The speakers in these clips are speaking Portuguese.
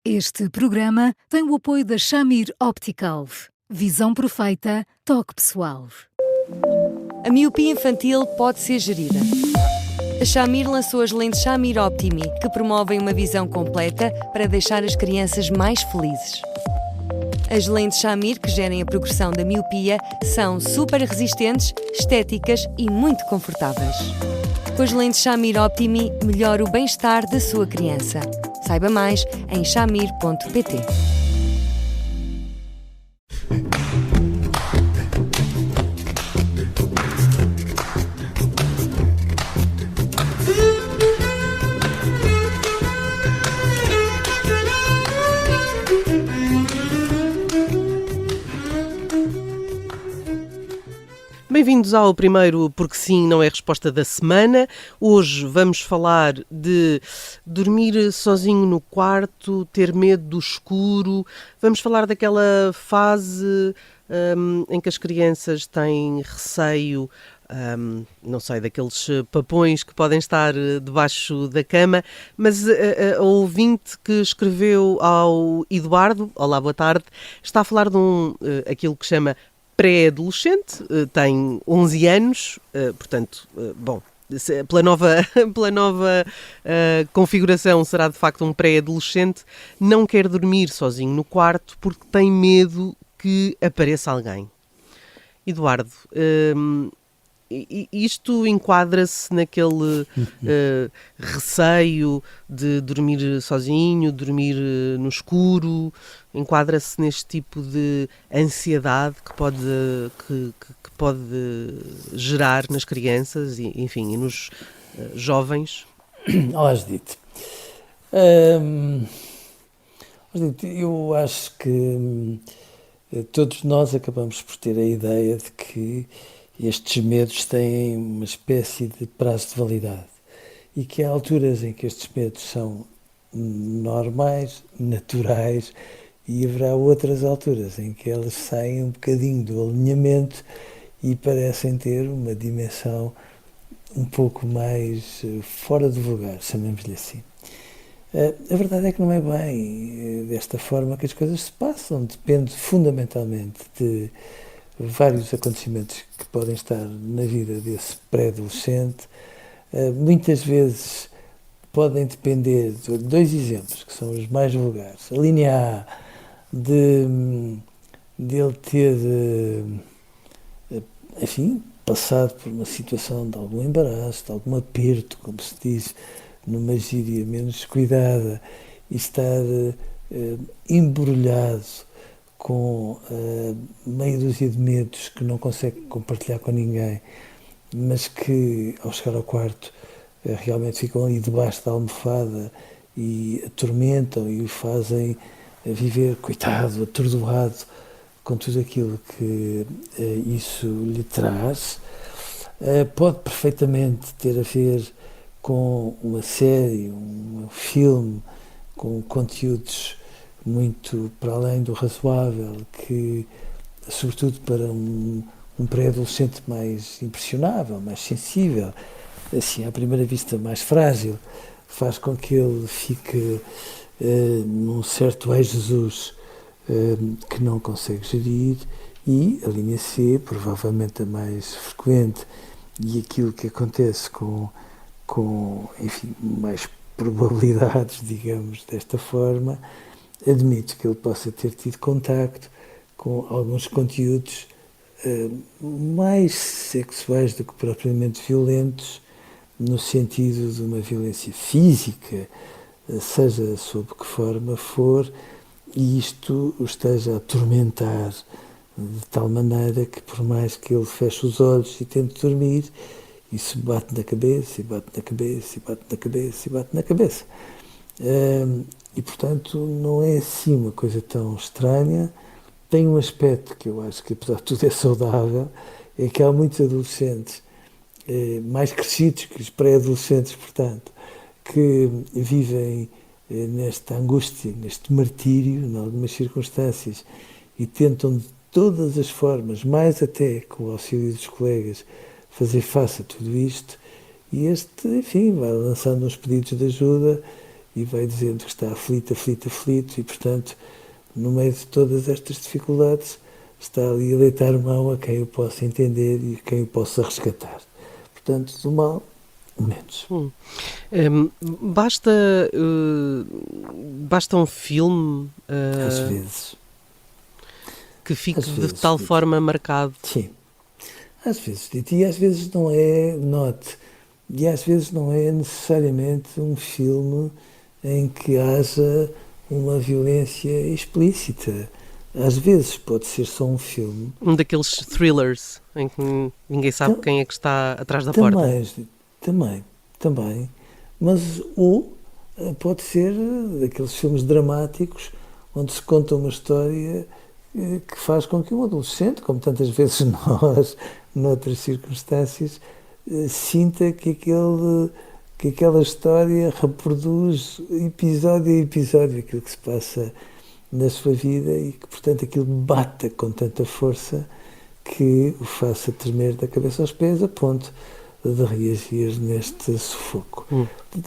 Este programa tem o apoio da Shamir Optical. Visão perfeita, toque pessoal. A miopia infantil pode ser gerida. A Shamir lançou as lentes Shamir Optimi, que promovem uma visão completa para deixar as crianças mais felizes. As lentes Shamir, que gerem a progressão da miopia, são super resistentes, estéticas e muito confortáveis. Com as lentes Shamir Optimi, melhora o bem-estar da sua criança. Saiba mais em shamir.pt. Bem-vindos ao primeiro Porque Sim, Não É Resposta da semana. Hoje vamos falar de dormir sozinho no quarto, ter medo do escuro. Vamos falar daquela fase em que as crianças têm receio, não sei, daqueles papões que podem estar debaixo da cama. Mas a ouvinte que escreveu ao Eduardo, olá, boa tarde, está a falar de aquilo que chama pré-adolescente, tem 11 anos, portanto, bom, pela nova configuração será de facto um pré-adolescente, não quer dormir sozinho no quarto porque tem medo que apareça alguém. Eduardo, isto enquadra-se naquele receio de dormir sozinho, dormir no escuro, enquadra-se neste tipo de ansiedade que pode gerar nas crianças e, enfim, e nos jovens? Olá, Judite. Eu acho que todos nós acabamos por ter a ideia de que estes medos têm uma espécie de prazo de validade e que há alturas em que estes medos são normais, naturais, e haverá outras alturas em que eles saem um bocadinho do alinhamento e parecem ter uma dimensão um pouco mais fora do vulgar, chamemos-lhe assim. A verdade é que não é bem desta forma que as coisas se passam, depende fundamentalmente de vários acontecimentos que podem estar na vida desse pré-adolescente. Muitas vezes podem depender de dois exemplos, que são os mais vulgares. A linha A, de ele ter, enfim, passado por uma situação de algum embaraço, de algum aperto, como se diz numa gíria menos cuidada, e estar embrulhado com meia dúzia de medos que não consegue compartilhar com ninguém, mas que, ao chegar ao quarto, realmente ficam ali debaixo da almofada e atormentam e o fazem viver, coitado, atordoado com tudo aquilo que isso lhe traz. Pode perfeitamente ter a ver com uma série, um filme, com conteúdos muito para além do razoável, que, sobretudo para um pré-adolescente mais impressionável, mais sensível, assim, à primeira vista mais frágil, faz com que ele fique num certo ai Jesus que não consegue gerir. E a linha C, provavelmente a mais frequente, e aquilo que acontece com enfim, mais probabilidades, digamos, desta forma, admito que ele possa ter tido contacto com alguns conteúdos mais sexuais do que propriamente violentos, no sentido de uma violência física, seja sob que forma for, e isto o esteja a atormentar de tal maneira que, por mais que ele feche os olhos e tente dormir, isso bate na cabeça, e bate na cabeça, e bate na cabeça, e bate na cabeça. E, portanto, não é assim uma coisa tão estranha. Tem um aspecto que eu acho que, apesar de tudo, é saudável, é que há muitos adolescentes, mais crescidos que os pré-adolescentes, portanto, que vivem nesta angústia, neste martírio, em algumas circunstâncias, e tentam de todas as formas, mais até com o auxílio dos colegas, fazer face a tudo isto, e este, enfim, vai lançando uns pedidos de ajuda e vai dizendo que está aflito, e, portanto, no meio de todas estas dificuldades, está ali a deitar mão a quem eu possa entender e a quem eu possa resgatar. Portanto, do mal, o menos. Basta um filme Às vezes. que fique Às vezes, de tal forma marcado. Sim. Às vezes, Dito, e às vezes não é, note, e às vezes não é necessariamente um filme em que haja uma violência explícita. Às vezes pode ser só um filme. Um daqueles thrillers em que ninguém sabe quem é que está atrás da porta. Também. Mas pode ser daqueles filmes dramáticos onde se conta uma história que faz com que um adolescente, como tantas vezes nós, noutras circunstâncias, sinta que aquela história reproduz episódio a episódio aquilo que se passa na sua vida e que, portanto, aquilo bata com tanta força que o faça tremer da cabeça aos pés a ponto de reagir neste sufoco.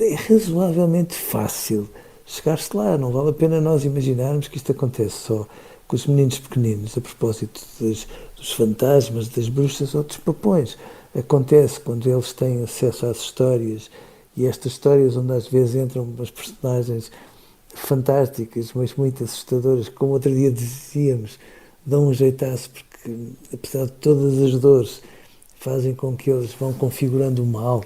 É razoavelmente fácil chegar-se lá, não vale a pena nós imaginarmos que isto acontece só com os meninos pequeninos, a propósito dos fantasmas, das bruxas ou dos papões. Acontece quando eles têm acesso às histórias, e estas histórias onde às vezes entram umas personagens fantásticas, mas muito assustadoras, como outro dia dizíamos, dão um jeitaço, porque apesar de todas as dores, fazem com que eles vão configurando o mal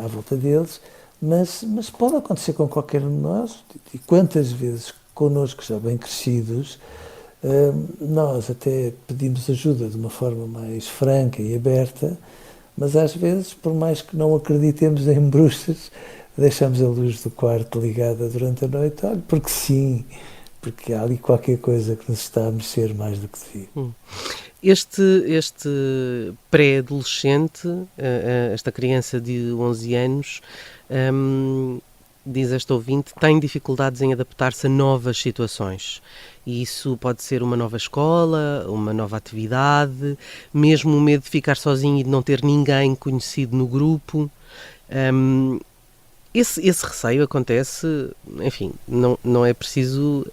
à volta deles, mas pode acontecer com qualquer um de nós, e quantas vezes connosco já bem crescidos, nós até pedimos ajuda de uma forma mais franca e aberta, mas às vezes, por mais que não acreditemos em bruxas, deixamos a luz do quarto ligada durante a noite, porque sim, porque há ali qualquer coisa que nos está a mexer mais do que devia. Este pré-adolescente, esta criança de 11 anos, diz esta ouvinte, tem dificuldades em adaptar-se a novas situações. E isso pode ser uma nova escola, uma nova atividade, mesmo o medo de ficar sozinho e de não ter ninguém conhecido no grupo. Esse receio acontece, enfim, não é preciso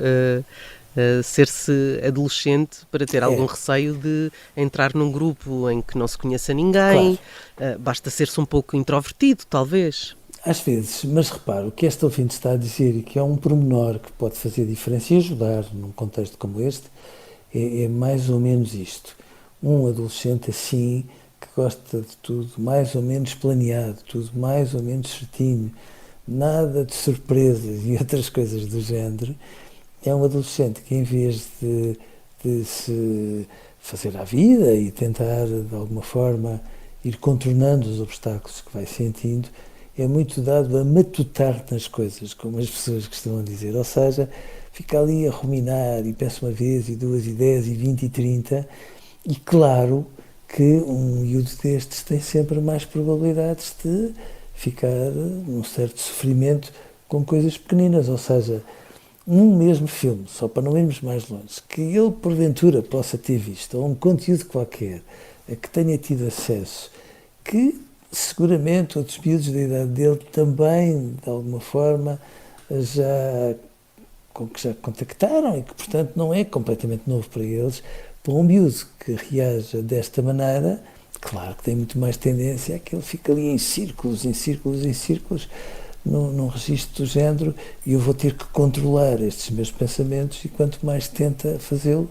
ser-se adolescente para ter algum receio de entrar num grupo em que não se conheça ninguém. Claro. Basta ser-se um pouco introvertido, talvez. Às vezes, mas repara, o que este ouvinte está a dizer e que é um pormenor que pode fazer diferença e ajudar num contexto como este, é mais ou menos isto. Um adolescente assim, que gosta de tudo mais ou menos planeado, tudo mais ou menos certinho, nada de surpresas e outras coisas do género, é um adolescente que, em vez de se fazer à vida e tentar, de alguma forma, ir contornando os obstáculos que vai sentindo, é muito dado a matutar nas coisas, como as pessoas costumam dizer. Ou seja, fica ali a ruminar e pensa uma vez, e duas, e 10, e 20, e 30, e claro que um miúdo destes tem sempre mais probabilidades de ficar num certo sofrimento com coisas pequeninas, ou seja, um mesmo filme, só para não irmos mais longe, que ele porventura possa ter visto, ou um conteúdo qualquer a que tenha tido acesso, que seguramente outros miúdos da idade dele também, de alguma forma, já contactaram e que, portanto, não é completamente novo para eles. Para um miúdo que reaja desta maneira, claro que tem muito mais tendência a que ele fique ali em círculos, num registro do género, e eu vou ter que controlar estes meus pensamentos, e quanto mais tenta fazê-lo,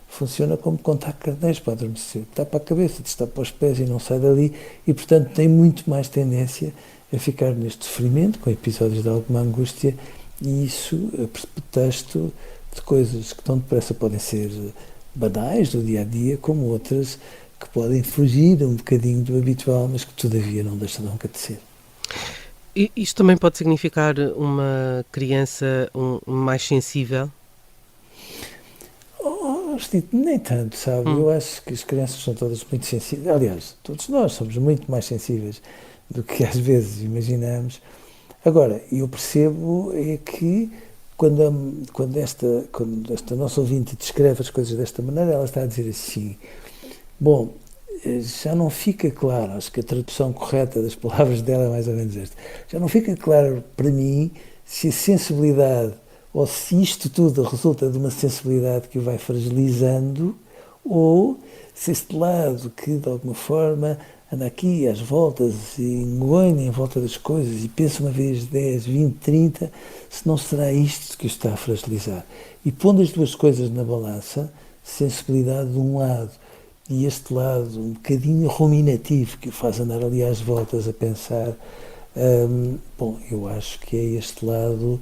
funciona como contar carneiros para adormecer. Está para a cabeça, está para os pés e não sai dali, e portanto tem muito mais tendência a ficar neste sofrimento, com episódios de alguma angústia, e isso a pretexto de coisas que tão depressa podem ser banais do dia-a-dia, como outras que podem fugir um bocadinho do habitual, mas que todavia não deixam nunca de ser. E isto também pode significar uma criança mais sensível? Nem tanto, sabe? Eu acho que as crianças são todas muito sensíveis. Aliás, todos nós somos muito mais sensíveis do que às vezes imaginamos. Agora, eu percebo é que quando esta nossa ouvinte descreve as coisas desta maneira, ela está a dizer assim, bom, já não fica claro, acho que a tradução correta das palavras dela é mais ou menos esta, já não fica claro para mim se a sensibilidade, ou se isto tudo resulta de uma sensibilidade que o vai fragilizando, ou se este lado que, de alguma forma, anda aqui às voltas e engonha em volta das coisas e pensa uma vez 10, 20, 30, se não será isto que o está a fragilizar. E pondo as duas coisas na balança, sensibilidade de um lado e este lado um bocadinho ruminativo que o faz andar ali às voltas a pensar, eu acho que é este lado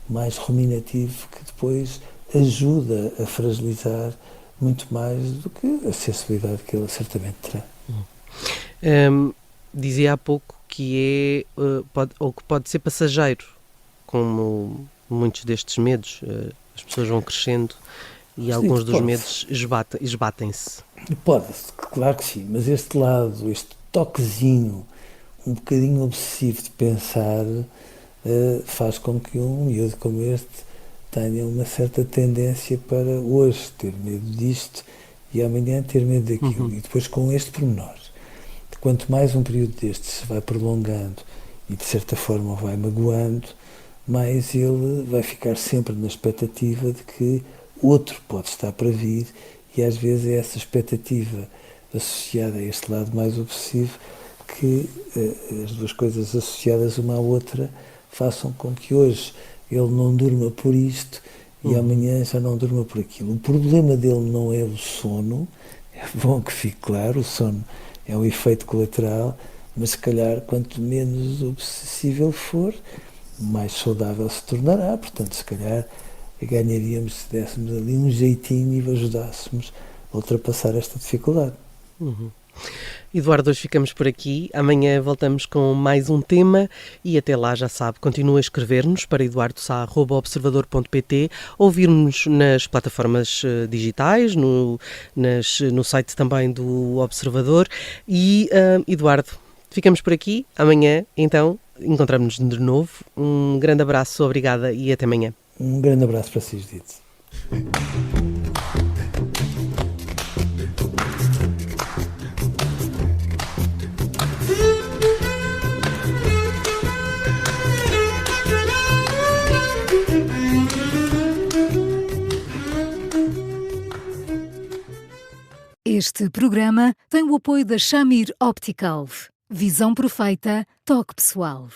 mais ruminativo que depois ajuda a fragilizar muito mais do que a sensibilidade que ele certamente terá. Dizia há pouco que que pode ser passageiro, como muitos destes medos. As pessoas vão crescendo e alguns dos medos esbatem-se. Pode, claro que sim, mas este lado, este toquezinho um bocadinho obsessivo de pensar, faz com que um miúdo como este tenha uma certa tendência para hoje ter medo disto e amanhã ter medo daquilo. E depois com este pormenor, quanto mais um período destes se vai prolongando e de certa forma vai magoando, mais ele vai ficar sempre na expectativa de que outro pode estar para vir, e às vezes é essa expectativa associada a este lado mais obsessivo que as duas coisas associadas uma à outra façam com que hoje ele não durma por isto e amanhã já não durma por aquilo. O problema dele não é o sono, é bom que fique claro, o sono é um efeito colateral, mas se calhar quanto menos obsessivo ele for, mais saudável se tornará. Portanto, se calhar ganharíamos se dessemos ali um jeitinho e o ajudássemos a ultrapassar esta dificuldade. Eduardo, hoje ficamos por aqui. Amanhã voltamos com mais um tema e até lá, já sabe, continua a escrever-nos para eduardosá@observador.pt, ouvir-nos nas plataformas digitais, no site também do Observador. E, Eduardo, ficamos por aqui. Amanhã, então, encontramos-nos de novo. Um grande abraço, obrigada e até amanhã. Um grande abraço para si, Judite. Este programa tem o apoio da Shamir Optical. Visão perfeita, toque pessoal.